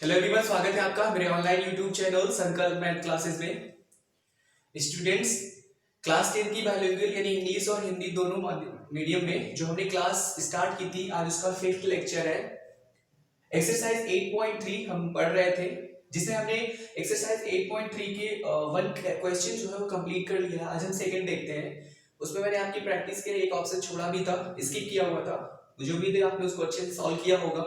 Hello everyone, स्वागत है आपका मेरे ऑनलाइन यूट्यूब चैनल संकल्प मैथ क्लासेस में। स्टूडेंट्स, क्लास 10 की बायोलॉजिकल यानी इंग्लिश और हिंदी दोनों मीडियम में जो हमने क्लास स्टार्ट की थी, आज उसका 5th लेक्चर है। एक्सरसाइज 8.3 हम पढ़ रहे थे, जिसमें हमने एक्सरसाइज 8.3 के वन क्वेश्चन जो है वो कंप्लीट कर लिया। आज हम सेकंड देखते हैं। उसमें मैंने आपकी प्रैक्टिस के लिए एक ऑप्शन छोड़ा भी था, स्किप किया हुआ था। मुझे उम्मीद है आपने उसको अच्छे से सॉल्व किया होगा।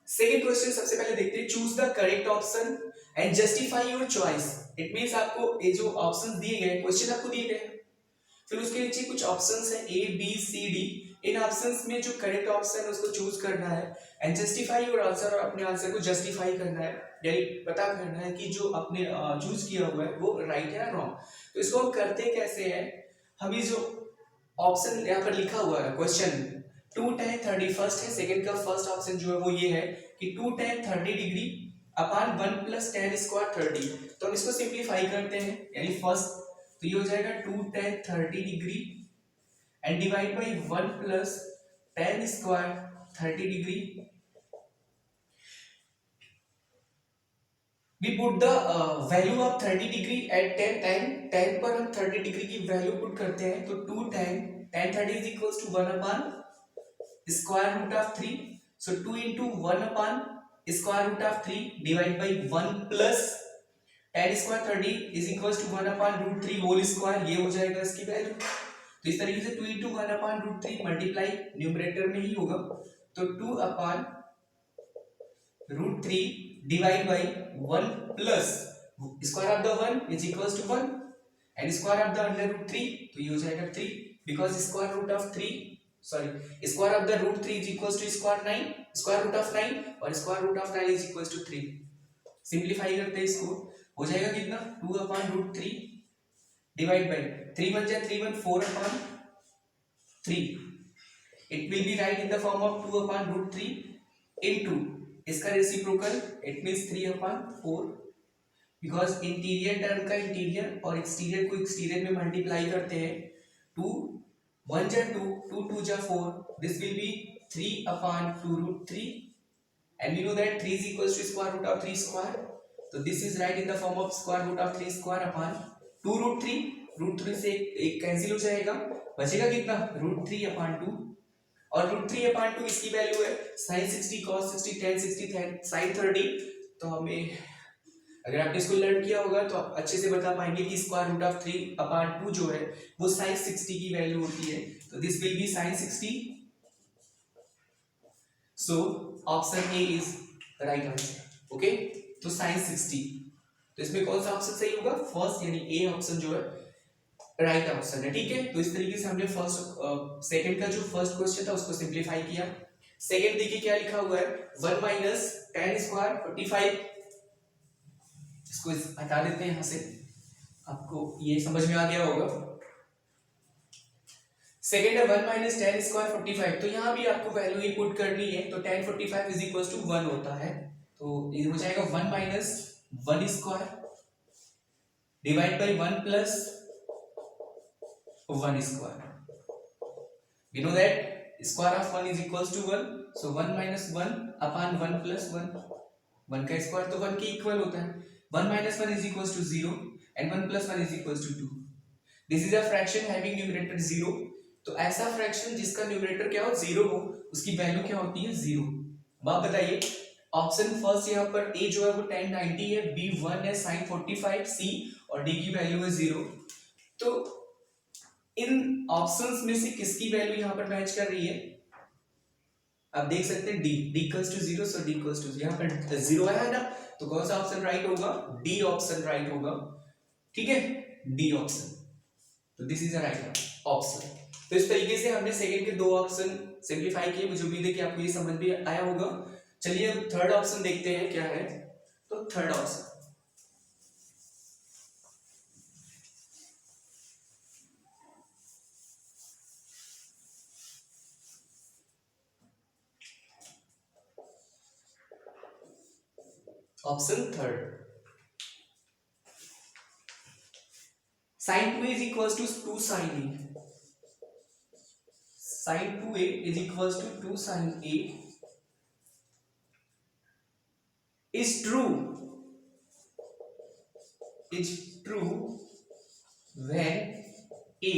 सेकेंड क्वेश्चन सबसे पहले देखते हैं। Choose the correct option and justify your choice. It means आपको ये जो ऑप्शंस दिए गए, क्वेश्चन आपको दिए गए, फिर उसके नीचे कुछ ऑप्शंस है ए बी सी डी। इन ऑप्शंस में जो करेक्ट ऑप्शन है उसको चूज करना है एंड जस्टिफाई योर आंसर, और अपने आंसर को जस्टिफाई करना है, यानी पता करना है कि जो आपने चूज किया हुआ है वो राइट है या रॉन्ग। तो इसको हम करते कैसे हैं, हम ये जो ऑप्शन यहाँ पर लिखा हुआ है क्वेश्चन 2 tan 30 फर्स्ट है, सेकंड का फर्स्ट ऑप्शन जो है वो ये है कि 2 tan 30 डिग्री अपान 1 प्लस tan स्क्वायर 30। तो हम इसको सिंप्लीफाई करते हैं, यानी फर्स्ट तो ये हो जाएगा 2 tan 30 degree and divide by 1 plus tan square 30 degree. we put the value of 30 degree at tan पर हम 30 डिग्री की वैल्यू पुट करते हैं, तो 2 tan 30 is equals to 1 upon square root of 3. So 2 into 1 upon square root of 3 divided by 1 plus tan square 30 is equals to 1 upon root 3 whole square। ये हो जाएगा इसकी वैल्यू। तो इस तरीके से 2 into 1 upon root 3 multiply numerator में ही होगा, तो 2 upon root 3 divide by 1 plus square of the 1 is equals to 1 and square of the under root 3, तो ये हो जाएगा 3 because square root of 3 sorry square of the root 3 is equals to square root of 9 और square root of 9 is equals to 3। Simplify करते हैं इसको, हो जाएगा कितना 2 अपॉन रूट 3 डिवाइड बाय 3 बन जाए 3 1 4 upon 3। It will be write in the form of 2 upon root 3 into इसका reciprocal, it means 3 upon 4, because interior term का इंटीरियर और एक्सटीरियर को एक्सटीरियर में मल्टीप्लाई करते हैं। 2 1 जा 2 2 2 जा 4, this will be 3 upon 2 root 3 and we know that 3 is equals to square root of 3 square, so this is right in the form of square root of 3 square upon 2 root 3। root 3 से एक cancel हो जाएगा, बचेगा कितना root 3 upon 2, और root 3 upon 2 इसकी value है sin 60 cos 60 tan 60 sin 30। तो हमें अगर आपने इसको लर्न किया होगा तो आप अच्छे से बता पाएंगे कि स्क्वायर रूट ऑफ 3 अपॉन 2 जो है वो sin 60 की वैल्यू होती है, तो this will B sin 60। So option A is right answer. Okay, तो sin 60, तो इसमें कौन सा ऑप्शन सही होगा, फर्स्ट यानी ए ऑप्शन जो है राइट ऑप्शन है। ठीक है, तो इस तरीके से हमने फर्स्ट सेकंड का जो फर्स्ट क्वेश्चन था उसको सिंप्लीफाई किया। सेकंड देखिए क्या लिखा हुआ है, 1 माइनस tan स्क्वायर 45। इसको हटा देते हैं यहां से, आपको ये समझ में आ गया होगा। सेकेंड है 1 माइनस tan स्क्वायर 45, तो यहाँ भी आपको वैल्यू ही पुट करनी है, तो tan 45 इज इक्वल टू 1 होता है, तो ये हो जाएगा 1 minus 1 square divide by 1 plus 1 square. We know that square of 1 is equal to 1, so 1 minus 1 upon 1 plus 1, 1 का स्क्वायर तो 1 के इक्वल होता है। 1 minus 1 is equals to 0 and 1 plus 1 is equals to 2. This is a fraction having numerator 0। तो ऐसा fraction जिसका numerator क्या हो 0 हो, उसकी वैल्यू क्या होती है 0। अब आप बताइए, ऑप्शन फर्स्ट यहाँ पर ए जो है वो tan 90 है, बी 1 है, sin 45, सी और डी की वैल्यू है 0। तो इन ऑप्शंस में से किसकी वैल्यू यहाँ पर मैच कर रही है, आप देख सकते हैं D equals to 0, so D equals to यहाँ पर 0 है ना, तो कौन सा ऑप्शन राइट होगा, डी ऑप्शन राइट होगा। ठीक है, डी ऑप्शन, तो this is a right option. तो इस तरीके से हमने सेकंड के दो ऑप्शन सिंप्लीफाई किए। मुझे उम्मीद है कि आपको ये समझ भी आया होगा। चलिए अब थर्ड ऑप्शन देखते हैं क्या है। तो third option, option third, sin 2a is equals to 2 sin a, sin 2a is equals to 2 sin a is true when a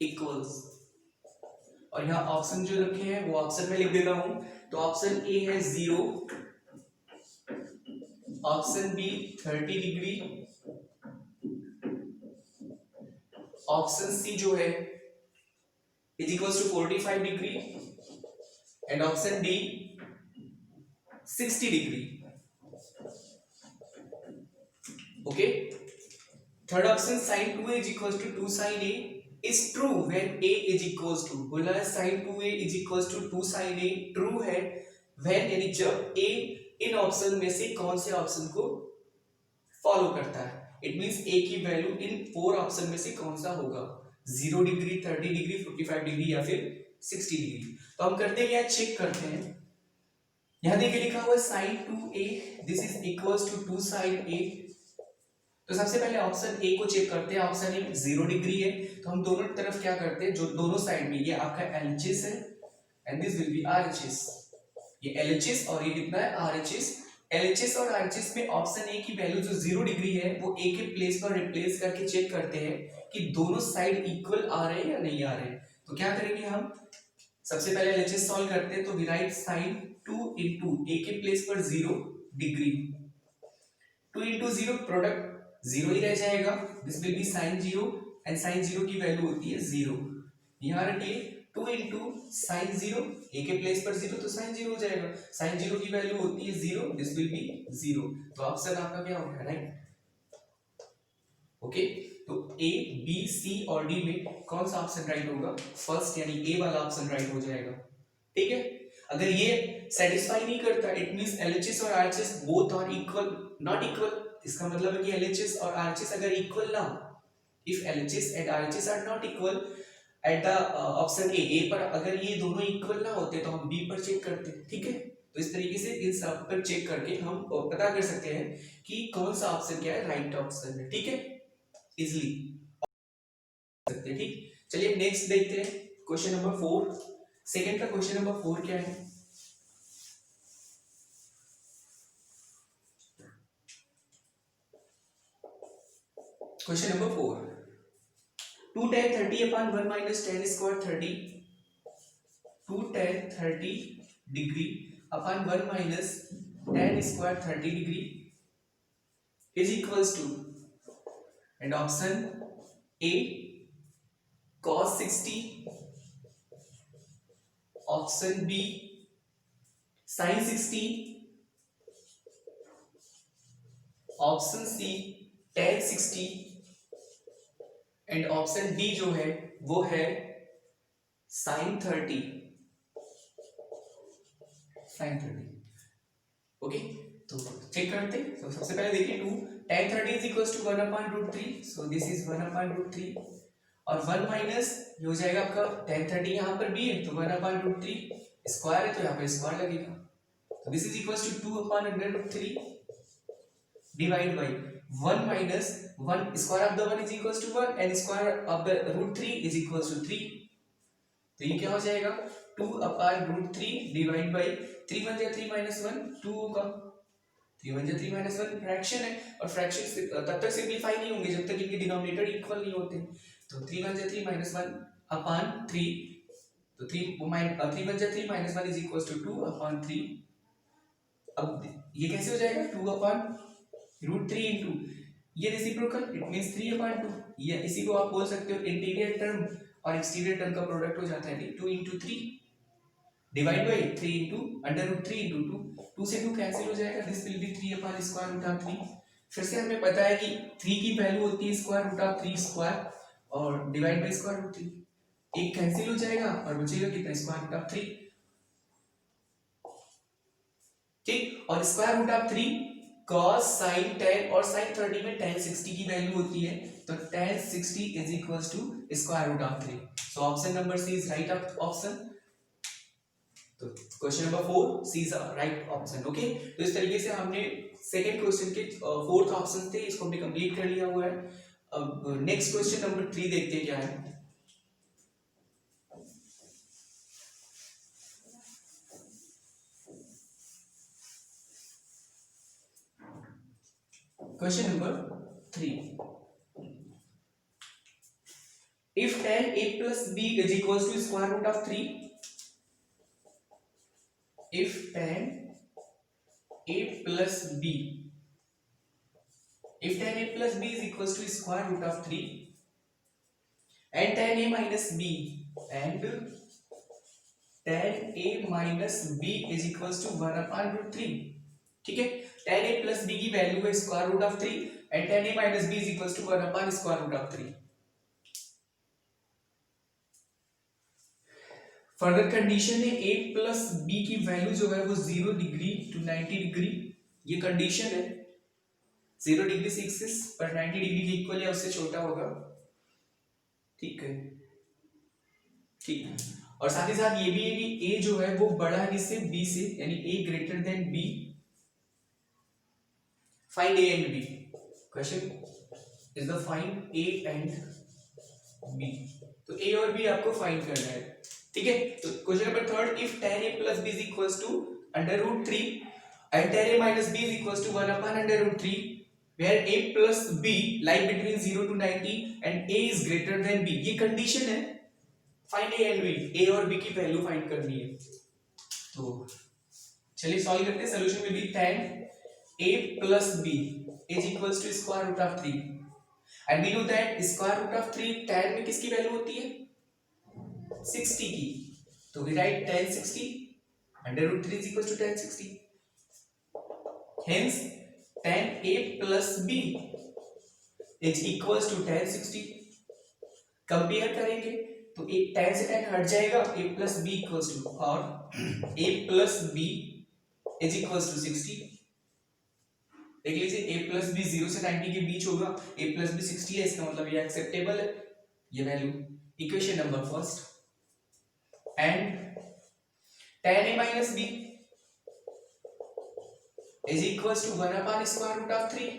equals, और यहाँ ऑप्शन जो रखे हैं वो ऑप्शन में लिख देता हूं। तो ऑप्शन ए है 0, option B 30 degree, option C जो है is equals to 45 degree and option D 60 degree. Okay, third option sin 2a is equals to 2 sin a is true when a is equals to, बोला है sin 2a is equals to 2 sin a true है when, यानी जब a in option में से कौन से option को फॉलो करता है। इट मींस a की वैल्यू इन 4 ऑप्शन में से कौन सा होगा, 0 डिग्री, 30 डिग्री, 45 डिग्री या फिर 60 डिग्री। तो हम करते क्या, चेक करते हैं। यहां देखिए लिखा हुआ है sin 2a this is equals to 2 sin a। तो सबसे पहले ऑप्शन ए को चेक करते हैं। ऑप्शन ए 0 डिग्री है, तो हम दोनों तरफ क्या करते हैं, जो दोनों साइड में, ये आपका LHS है and this will B RHS। ये LHS और ये कितना है RHS। LHS और RHS में ऑप्शन ए की वैल्यू जो 0 डिग्री है वो ए के प्लेस पर रिप्लेस करके चेक करते हैं कि दोनों साइड इक्वल आ रहे हैं या नहीं आ रहे हैं। तो क्या करेंगे हम, सबसे पहले LHS सॉल्व करते हैं। तो वी राइट sin 2 into ए के प्लेस पर 0 डिग्री, 2 into 0 प्रोडक्ट 0 ही रह जाएगा, this will B sin 0 and sin 0 की वैल्यू होती है 0। यहां रखिए 2 into sin 0, a के प्लेस पर 0 तो sin 0 हो जाएगा, sin 0 की वैल्यू होती है 0, दिस विल बी 0। तो ऑप्शन आपका क्या हो गया, राइट। ओके, तो ए बी सी और डी में कौन सा ऑप्शन राइट होगा, फर्स्ट यानी ए वाला ऑप्शन राइट हो जाएगा। ठीक है, अगर ये सेटिस्फाई नहीं करता, इट मींस LHS और RHS both are equal, not equal, इसका मतलब है कि LHS और RHS अगर इक्वल ना, if LHS and RHS are not equal at the option A पर अगर ये दोनों इक्वल ना होते तो हम बी पर चेक करते। ठीक है, तो इस तरीके से इन सब पर चेक करके हम पता कर सकते हैं कि कौन सा ऑप्शन क्या है, राइट ऑप्शन है। ठीक है, इजीली सकते हैं। ठीक, चलिए नेक्स्ट देखते हैं क्वेश्चन नंबर 4। सेकंड का क्वेश्चन नंबर 4 क्या है, question number 4, 2 tan 30 upon 1 minus tan square 30, 2 tan 30 degree upon 1 minus tan square 30 degree is equals to, and option A cos 60, option B sin 60, option C tan 60 and option D जो है वो है sin 30, sin 30। Okay, तो check करते हैं। तो सबसे पहले देखिए 2 tan 30 is equals to 1 upon root 3, so this is 1 upon root 3 और 1 माइनस ये हो जाएगा आपका tan 30 यहाँ पर भी है तो 1 upon root 3, स्क्वायर है तो यहाँ पर स्क्वायर लगेगा, तो this is equals to 2 upon under root 3 divide by 1 minus 1, square of the 1 is equals to 1 and square of the root 3 is equals to 3। तो ये क्या हो जाएगा 2 upon root 3 divide by 3 1 3 minus 1 2 होगा, 3 1 3 minus 1 फ्रैक्शन है और fraction तब तक सिंपलीफाई नहीं होंगे जब तक इनके डिनोमिनेटर इक्वल नहीं होते। तो 3 1 3 minus 1 upon 3, तो 3 1 3 minus 1 is equals to 2 upon 3। अब ये कैसे हो जाएगा 2 upon रूट 3 इंटू ये रेसिप्रोकल, इट मींस 3 अपॉन 2, ये इसी को आप बोल सकते हो इंटीरियर टर्म और एक्सटीरियर टर्म का प्रोडक्ट हो जाता है 2 into 3 divide by 3 into under root 3 into 2, 2 से 2 कैंसिल हो जाएगा, this will be 3 upon square root of 3। फिर से हमें पता है कि 3 की वैल्यू होती है स्क्वायर रूट ऑफ 3 स्क्वायर और डिवाइड बाय स्क्वायर रूट 3, एक कैंसिल हो जाएगा और बचेगा कितना स्क्वायर रूट ऑफ 3। ठीक, और square root of 3 cos sin 10 और sin 30 में tan 60 की वैल्यू होती है तो tan 60 is equals to square root of 3। so option number C is right option। तो question number 4 C is right option। Okay, तो इस तरीके से हमने सेकंड क्वेश्चन के फोर्थ ऑप्शन थे इसको हमने कंप्लीट कर लिया हुआ है। अब नेक्स्ट क्वेश्चन नंबर 3 देखते हैं क्या है। Question number 3, if tan a plus b is equals to square root of 3, if tan a plus b, if tan a plus b is equals to square root of 3 and tan a minus b and tan a minus b is equals to 1 upon root 3, ठीक है। tan a plus b की value है square root of 3 and tan a minus b is equals to 1 upon square root of 3। Further condition है a plus b की value जो है वो 0 degree to 90 degree, ये कंडीशन है। 0 डिग्री से एक्सिस पर 90 डिग्री के इक्वल या उससे छोटा होगा, ठीक है, ठीक है। और साथ ही साथ ये भी है कि a जो है वो बड़ा है किससे, b से, यानी a greater than b। Find a and b, question is the find a and b, तो a और b आपको फाइंड करना है, ठीक है। तो question number 3, if tan a plus b is equals to under root 3 and tan a minus b is equals to 1 upon under root 3 where a plus b lie between 0 to 90 and a is greater than b, ये condition है। Find a and b, a और b की value find करनी है। तो चलिए solve करते हैं। सॉल्यूशन में भी tan a plus b is equals to square root of 3 and we know that square root of 3 tan में किसकी वैल्यू होती है, 60 की, तो we write tan 60 under root 3 is equals to tan 60, hence tan a plus b is equals to tan 60। Compare करेंगे तो एक tan से tan हट जाएगा, a plus b equals to, और a plus b is equals to 60। देख लीजिए a plus b 0 से 90 के बीच होगा, a plus b 60 है, इसका मतलब ये एक्सेप्टेबल है ये value. Equation number first, and tan a minus b is equals to 1 upon square root of 3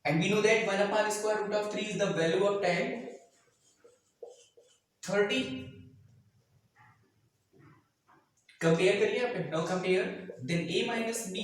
and we know that 1 upon square root of 3 is the value of tan 30। Compare करिए आप, now compare, then a minus b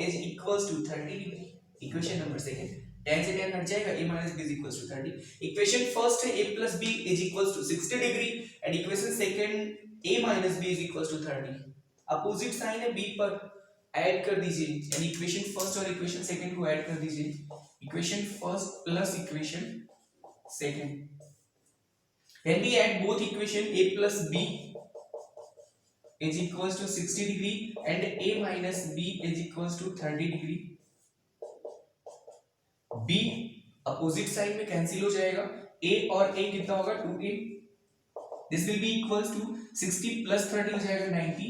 is equals to 30 degree। Equation number second, tan से tan हट जाएगा, a minus b is equals to 30। Equation first है a plus b is equals to 60 degree and equation second a minus b is equals to 30। Opposite sign है b पर, add कर दीजिए, यानी equation first और equation second को add कर दीजिए। Equation first plus equation second, when we add both equation a plus b is equals to 60 degree and a minus b is equals to 30 degree। b opposite side में cancel हो जाएगा, a और a कितना होगा, 2a, this will be equals to 60 plus 30 हो जाएगा 90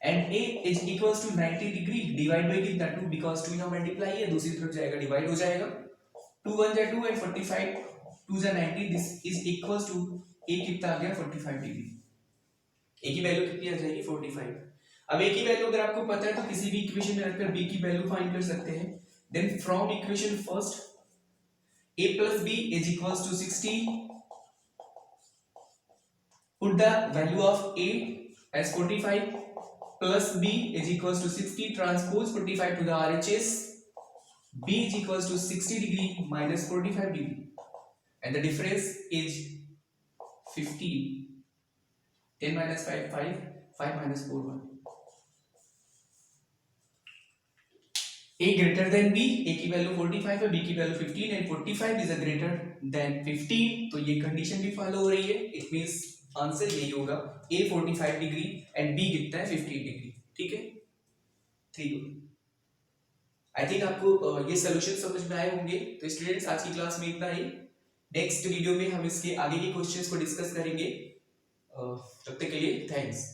and a is equals to 90 degree divide by कितना, 2, because 2 यहां मल्टीप्लाई है, दूसरी तरफ जाएगा डिवाइड हो जाएगा, 2 1 जा 2 एंड 45 2 जा 90, this is equals to a कितना आ गया 45 डिग्री। a की वैल्यू कितनी आ जाएगी 45। अब a की वैल्यू अगर आपको पता है तो किसी भी इक्वेशन में रखकर b की वैल्यू फाइंड कर सकते हैं। Then from equation first a plus b is equals to 60, put the value of a as 45 plus b is equals to 60, transpose 45 to the RHS, b is equals to 60 degree minus 45 degree and the difference is 15, 10 minus 5 5, 5 minus 4 1। a greater than b, a की value 45 है, b की value 15 and 45 is greater than 15, तो ये condition भी follow हो रही है। It means answer यही होगा, a 45 डिग्री एंड b कितना है 15 डिग्री, ठीक है। 3 आई थिंक आपको ये सॉल्यूशन समझ में आए होंगे। तो स्टूडेंट्स आज की क्लास में इतना ही, नेक्स्ट वीडियो में हम इसके आगे के क्वेश्चंस को डिस्कस करेंगे। तब तक के लिए थैंक्स।